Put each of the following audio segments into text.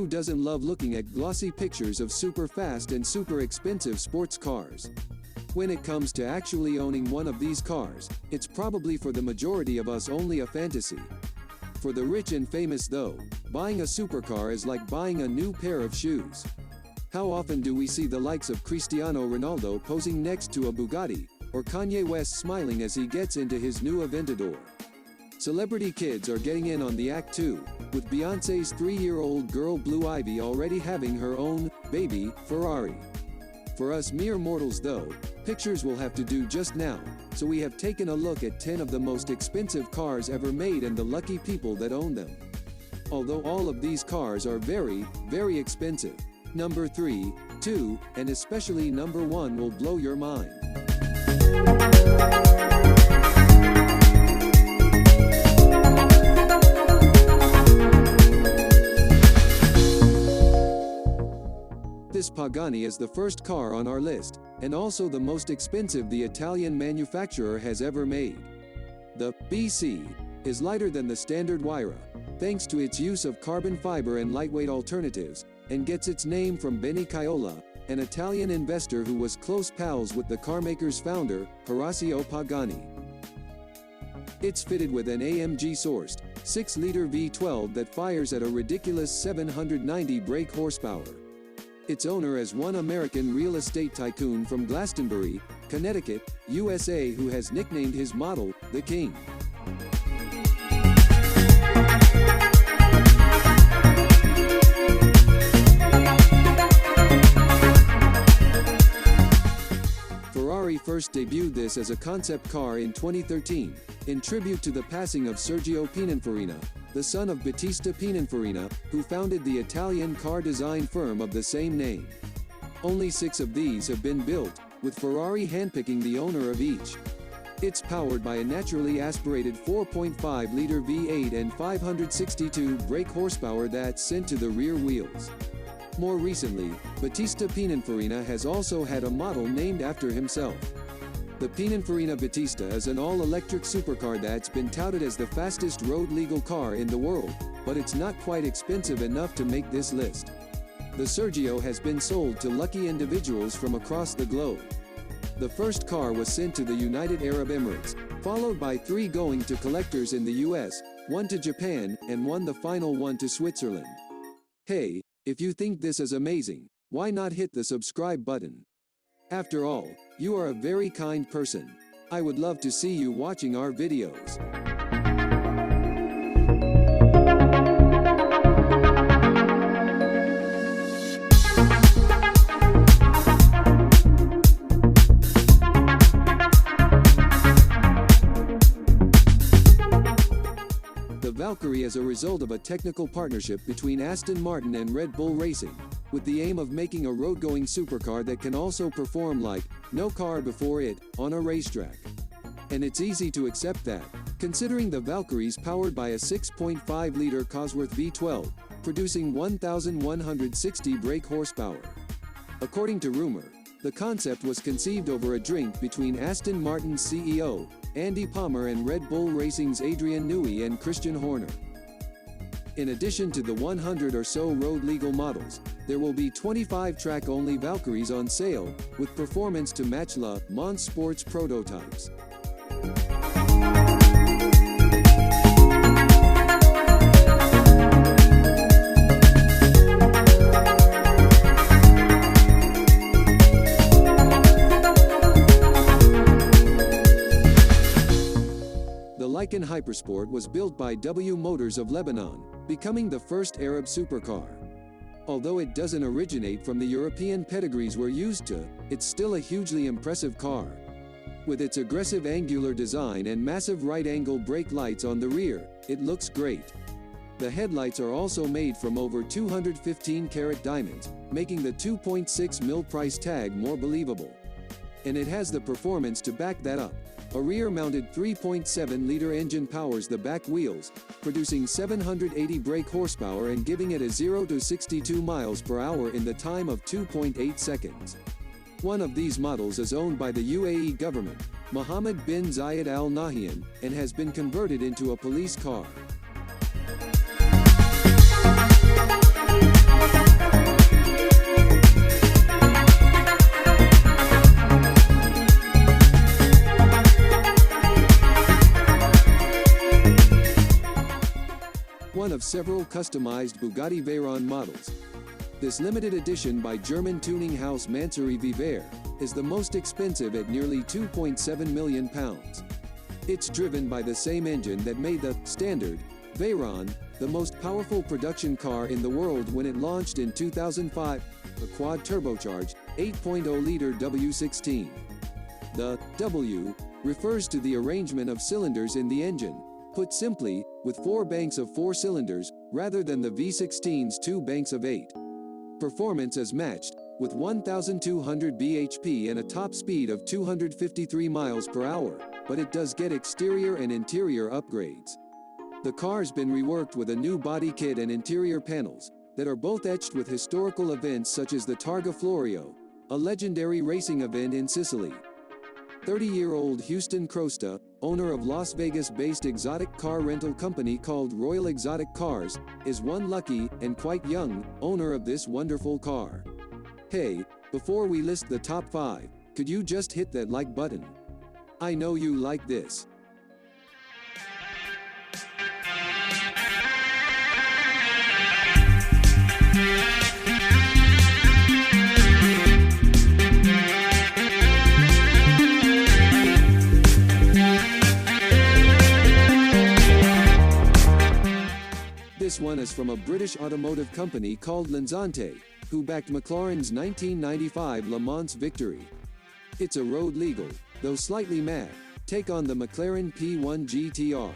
who doesn't love looking at glossy pictures of super fast and super expensive sports cars? When it comes to actually owning one of these cars, it's probably for the majority of us only a fantasy. For the rich and famous though, buying a supercar is like buying a new pair of shoes. How often do we see the likes of Cristiano Ronaldo posing next to a Bugatti, or Kanye West smiling as he gets into his new Aventador? Celebrity kids are getting in on the act too, with Beyoncé's 3-year-old girl Blue Ivy already having her own baby Ferrari. For us mere mortals though, pictures will have to do just now, so we have taken a look at 10 of the most expensive cars ever made and the lucky people that own them. Although all of these cars are very, very expensive, number 3, 2, and especially number 1 will blow your mind. This Pagani is the first car on our list, and also the most expensive the Italian manufacturer has ever made. The BC is lighter than the standard Huayra, thanks to its use of carbon fiber and lightweight alternatives, and gets its name from Benny Caiola, an Italian investor who was close pals with the carmaker's founder, Horacio Pagani. It's fitted with an AMG-sourced 6-liter V12 that fires at a ridiculous 790 brake horsepower. Its owner is one American real estate tycoon from Glastonbury, Connecticut, USA, who has nicknamed his model, the King. Ferrari first debuted this as a concept car in 2013, in tribute to the passing of Sergio Pininfarina, the son of Battista Pininfarina, who founded the Italian car design firm of the same name. Only 6 of these have been built, with Ferrari handpicking the owner of each. It's powered by a naturally aspirated 4.5-liter V8 and 562 brake horsepower that's sent to the rear wheels. More recently, Battista Pininfarina has also had a model named after himself. The Pininfarina Battista is an all-electric supercar that's been touted as the fastest road-legal car in the world, but it's not quite expensive enough to make this list. The Sergio has been sold to lucky individuals from across the globe. The first car was sent to the United Arab Emirates, followed by 3 going to collectors in the US, 1 to Japan, and the final one to Switzerland. Hey, if you think this is amazing, why not hit the subscribe button? After all, you are a very kind person. I would love to see you watching our videos. The Valkyrie is a result of a technical partnership between Aston Martin and Red Bull Racing, with the aim of making a road-going supercar that can also perform like no car before it on a racetrack. And it's easy to accept that, considering the Valkyrie's powered by a 6.5-liter Cosworth V12, producing 1,160 brake horsepower. According to rumor, the concept was conceived over a drink between Aston Martin's CEO, Andy Palmer, and Red Bull Racing's Adrian Newey and Christian Horner. In addition to the 100 or so road-legal models, there will be 25 track-only Valkyries on sale, with performance to match Le Mans Sports prototypes. The Lykan Hypersport was built by W Motors of Lebanon, becoming the first Arab supercar. Although it doesn't originate from the European pedigrees we're used to, it's still a hugely impressive car. With its aggressive angular design and massive right-angle brake lights on the rear, it looks great. The headlights are also made from over 215-carat diamonds, making the 2.6 mil price tag more believable. And it has the performance to back that up. A rear-mounted 3.7-liter engine powers the back wheels, producing 780 brake horsepower and giving it a 0 to 62 miles per hour in the time of 2.8 seconds. One of these models is owned by the UAE government, Mohammed bin Zayed Al Nahyan, and has been converted into a police car. One of several customized Bugatti Veyron models. This limited edition by German tuning house Mansory Vivere is the most expensive at nearly £2.7 million. It's driven by the same engine that made the standard Veyron the most powerful production car in the world when it launched in 2005, a quad turbocharged 8.0-liter W16. The W refers to the arrangement of cylinders in the engine. Put simply, with 4 banks of 4 cylinders, rather than the V16's 2 banks of 8. Performance is matched, with 1,200 bhp and a top speed of 253 miles per hour, but it does get exterior and interior upgrades. The car's been reworked with a new body kit and interior panels, that are both etched with historical events such as the Targa Florio, a legendary racing event in Sicily. 30-year-old Houston Crosta, owner of Las Vegas-based exotic car rental company called Royal Exotic Cars, is one lucky, and quite young, owner of this wonderful car. Hey, before we list the top 5, could you just hit that like button? I know you like this. This one is from a British automotive company called Lansante, who backed McLaren's 1995 Le Mans victory. It's a road-legal, though slightly mad, take on the McLaren P1 GTR.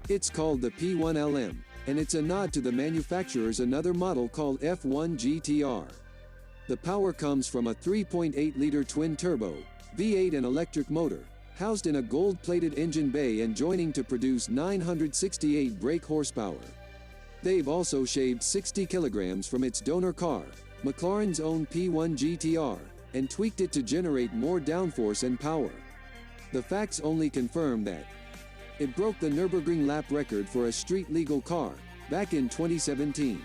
It's called the P1 LM, and it's a nod to the manufacturer's another model called F1 GTR. The power comes from a 3.8-liter twin-turbo, V8 and electric motor, housed in a gold-plated engine bay and joining to produce 968 brake horsepower. They've also shaved 60 kilograms from its donor car, McLaren's own P1 GTR, and tweaked it to generate more downforce and power. The facts only confirm that it broke the Nürburgring lap record for a street-legal car, back in 2017.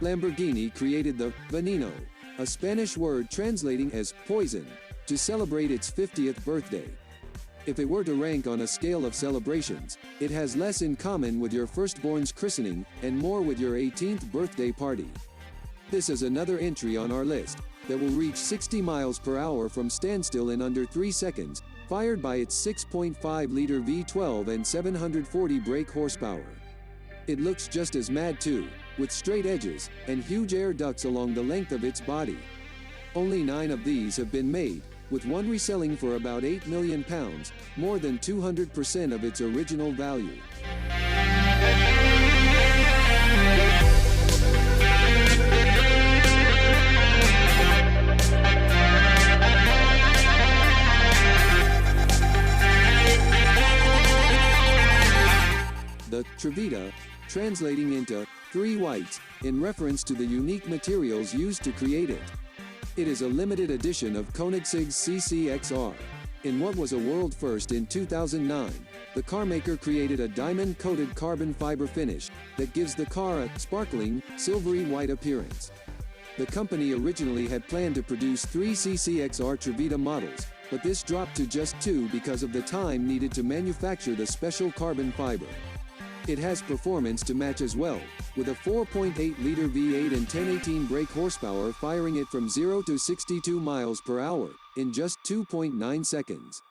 Lamborghini created the Veneno, a Spanish word translating as poison, to celebrate its 50th birthday. If it were to rank on a scale of celebrations, it has less in common with your firstborn's christening, and more with your 18th birthday party. This is another entry on our list, that will reach 60 miles per hour from standstill in under 3 seconds, fired by its 6.5-liter V12 and 740 brake horsepower. It looks just as mad too, with straight edges, and huge air ducts along the length of its body. Only 9 of these have been made, with one reselling for about £8 million, more than 200% of its original value. The Trevita, translating into 3 whites, in reference to the unique materials used to create it. It is a limited edition of Koenigsegg CCXR. In what was a world first in 2009, the carmaker created a diamond-coated carbon fiber finish that gives the car a sparkling, silvery white appearance. The company originally had planned to produce 3 CCXR Trevita models, but this dropped to just 2 because of the time needed to manufacture the special carbon fiber. It has performance to match as well, with a 4.8-liter V8 and 1018 brake horsepower firing it from 0 to 62 miles per hour, in just 2.9 seconds.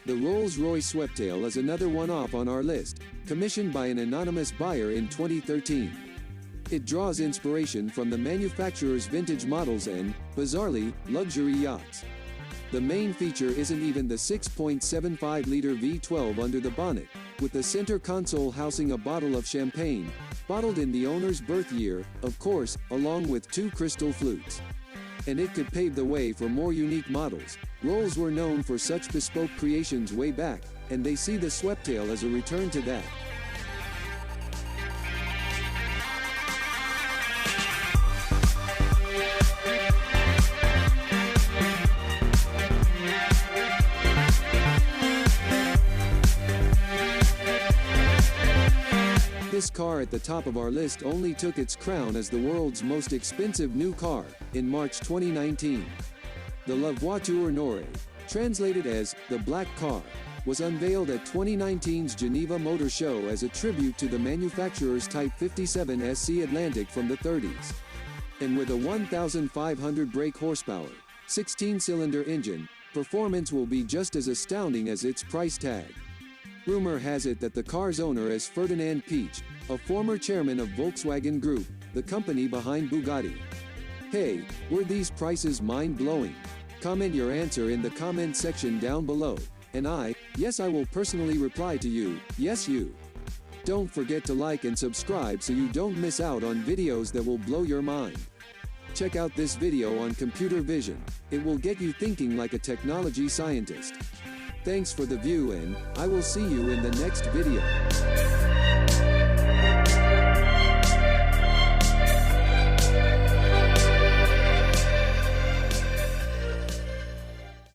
The Rolls-Royce Sweptail is another one-off on our list, commissioned by an anonymous buyer in 2013. It draws inspiration from the manufacturer's vintage models and, bizarrely, luxury yachts. The main feature isn't even the 6.75-liter V12 under the bonnet, with the center console housing a bottle of champagne, bottled in the owner's birth year, of course, along with 2 crystal flutes. And it could pave the way for more unique models. Rolls were known for such bespoke creations way back, and they see the Sweptail as a return to that. This car at the top of our list only took its crown as the world's most expensive new car, in March 2019. The La Voiture Noire, translated as the Black Car, was unveiled at 2019's Geneva Motor Show as a tribute to the manufacturer's Type 57 SC Atlantic from the 30s. And with a 1,500 brake horsepower, 16-cylinder engine, performance will be just as astounding as its price tag. Rumor has it that the car's owner is Ferdinand Piëch, a former chairman of Volkswagen Group, the company behind Bugatti. Hey, were these prices mind-blowing? Comment your answer in the comment section down below, and I will personally reply to you, yes you. Don't forget to like and subscribe so you don't miss out on videos that will blow your mind. Check out this video on computer vision, it will get you thinking like a technology scientist. Thanks for the view and I will see you in the next video.